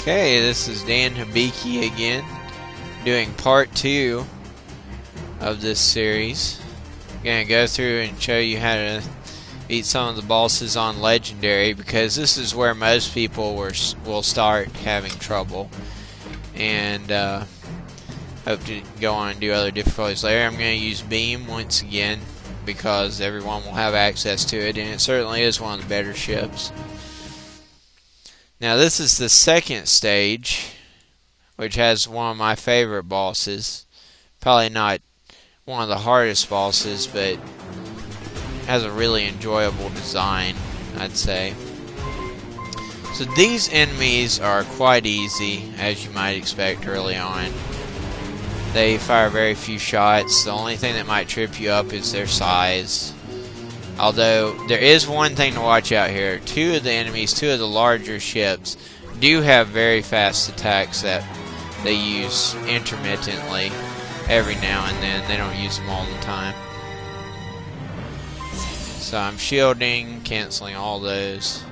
Okay, this is Dan Hibiki again, doing part 2 of this series. I'm going to go through and show you how to beat some of the bosses on Legendary, because this is where most people will start having trouble. And hope to go on and do other difficulties later. I'm going to use Beam once again, because everyone will have access to it, and it certainly is one of the better ships. Now this is the second stage, which has one of my favorite bosses. Probably not one of the hardest bosses, but has a really enjoyable design, I'd say. So these enemies are quite easy, as you might expect early on. They fire very few shots. The only thing that might trip you up is their size. Although, there is one thing to watch out here. Two of the larger ships, do have very fast attacks that they use intermittently every now and then. They don't use them all the time. So I'm shielding, canceling all those.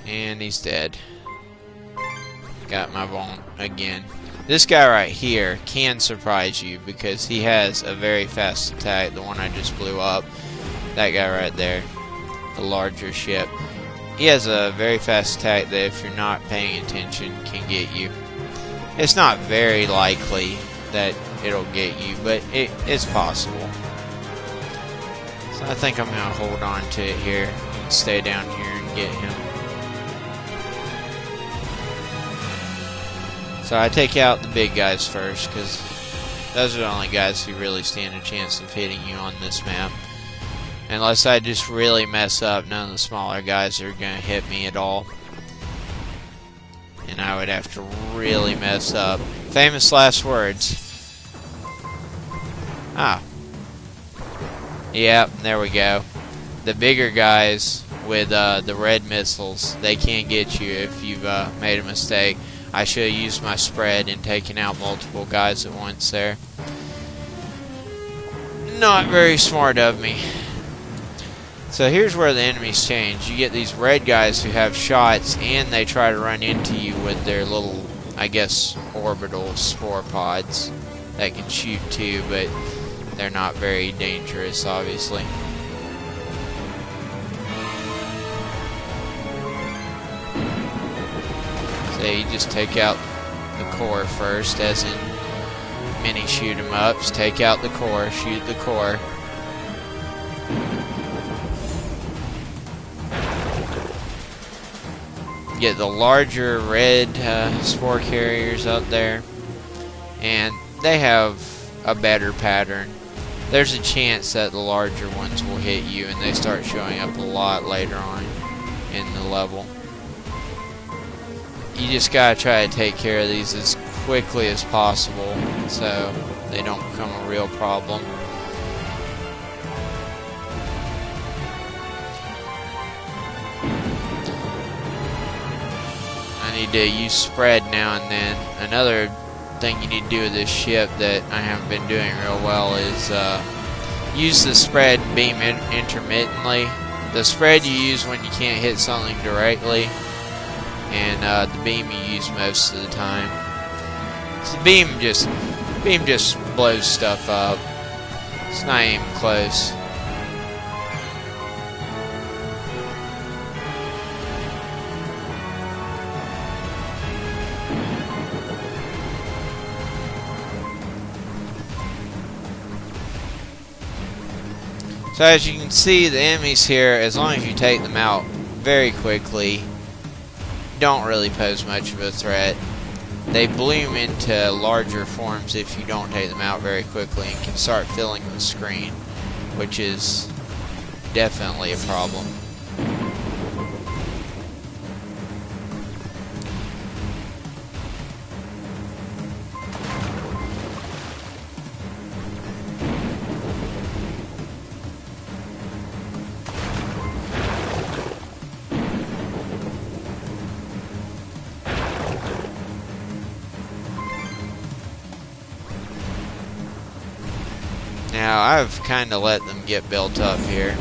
And he's dead. Got my vault again. This guy right here can surprise you because he has a very fast attack, the one I just blew up. That guy right there, the larger ship. He has a very fast attack that if you're not paying attention can get you. It's not very likely that it'll get you, but it's possible. So I think I'm going to hold on to it here and stay down here and get him. So I take out the big guys first, because those are the only guys who really stand a chance of hitting you on this map. Unless I just really mess up, none of the smaller guys are going to hit me at all. And I would have to really mess up. Famous last words. Ah. Yep, there we go. The bigger guys with the red missiles, they can't get you if you've made a mistake. I should have used my spread and taken out multiple guys at once there. Not very smart of me. So here's where the enemies change. You get these red guys who have shots, and they try to run into you with their little, I guess, orbital spore pods that can shoot too, but they're not very dangerous, obviously. So you just take out the core first, as in many shoot 'em ups. Take out the core, shoot the core. Get the larger red spore carriers up there, and they have a better pattern. There's a chance that the larger ones will hit you, and they start showing up a lot later on in the level. You just gotta try to take care of these as quickly as possible so they don't become a real problem. I need to use spread now and then. Another thing you need to do with this ship that I haven't been doing real well is use the spread and beam intermittently. The spread you use when you can't hit something directly, and the beam you use most of the time. So the beam just blows stuff up. It's not even close. So as you can see, the enemies here, as long as you take them out very quickly, don't really pose much of a threat. They bloom into larger forms if you don't take them out very quickly, and can start filling the screen, which is definitely a problem. Now, I've kind of let them get built up here,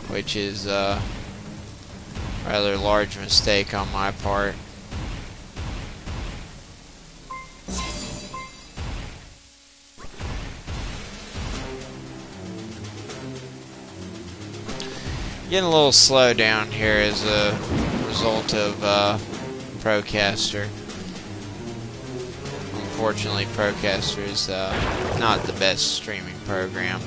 which is a rather large mistake on my part. Getting a little slow down here as a result of Procaster. Unfortunately, Procaster is not the best streaming program.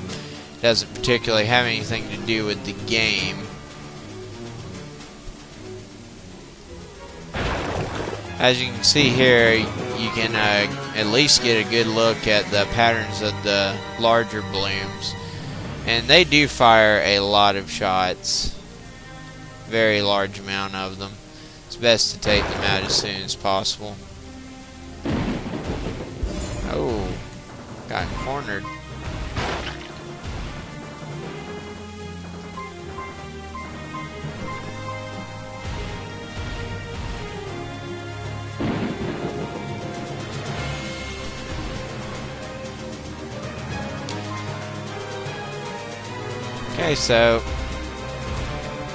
It doesn't particularly have anything to do with the game. As you can see here, you can at least get a good look at the patterns of the larger blooms. And they do fire a lot of shots. Very large amount of them. It's best to take them out as soon as possible. Oh, got cornered. Okay, so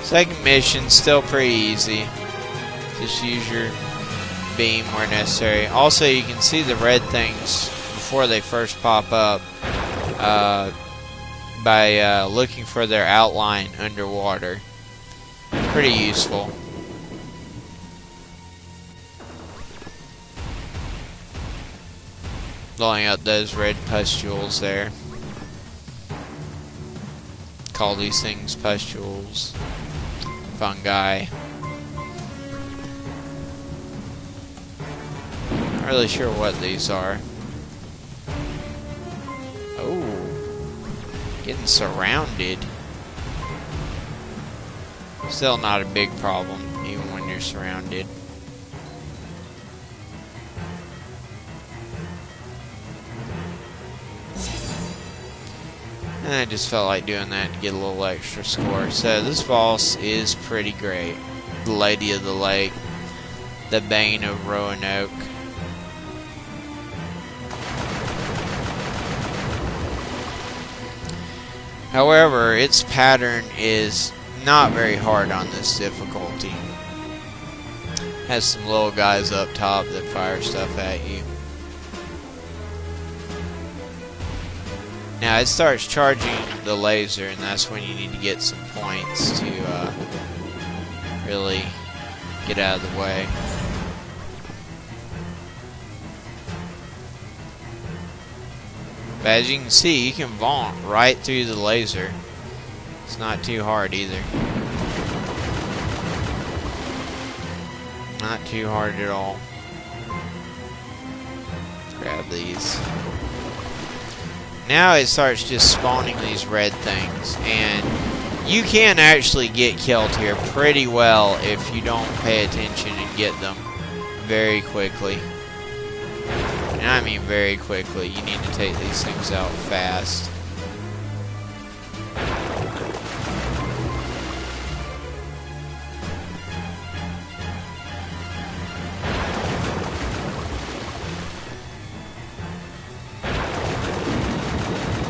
second mission, still pretty easy. Just use your beam where necessary. Also, you can see the red things before they first pop up by looking for their outline underwater. Pretty useful. Blowing out those red pustules there. Call these things pustules, fungi. Not really sure what these are. Oh, getting surrounded. Still not a big problem, even when you're surrounded. And I just felt like doing that to get a little extra score. So this boss is pretty great. The Lady of the Lake, the Bane of Roanoke. However, its pattern is not very hard on this difficulty. Has some little guys up top that fire stuff at you. Now it starts charging the laser, and that's when you need to get some points to really get out of the way. But as you can see, you can vault right through the laser. It's not too hard either. Not too hard at all. Grab these. Now it starts just spawning these red things, and you can actually get killed here pretty well if you don't pay attention and get them very quickly. And I mean very quickly. You need to take these things out fast.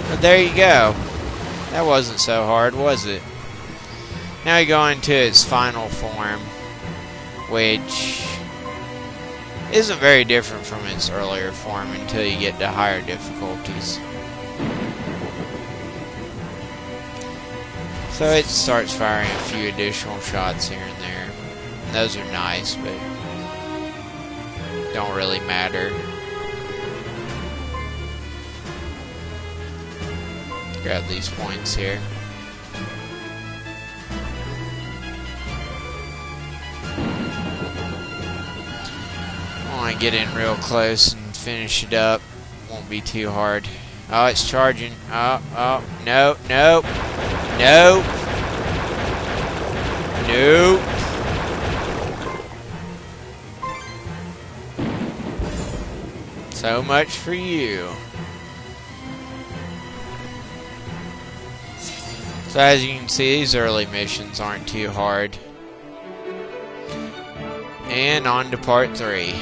But there you go. That wasn't so hard, was it? Now we go into its final form, which isn't very different from its earlier form until you get to higher difficulties. So it starts firing a few additional shots here and there. And those are nice, but don't really matter. Grab these points here. I want to get in real close and finish it up. Won't be too hard. Oh, it's charging. Oh, no, no, no, no. So much for you. So as you can see, these early missions aren't too hard. And on to part 3.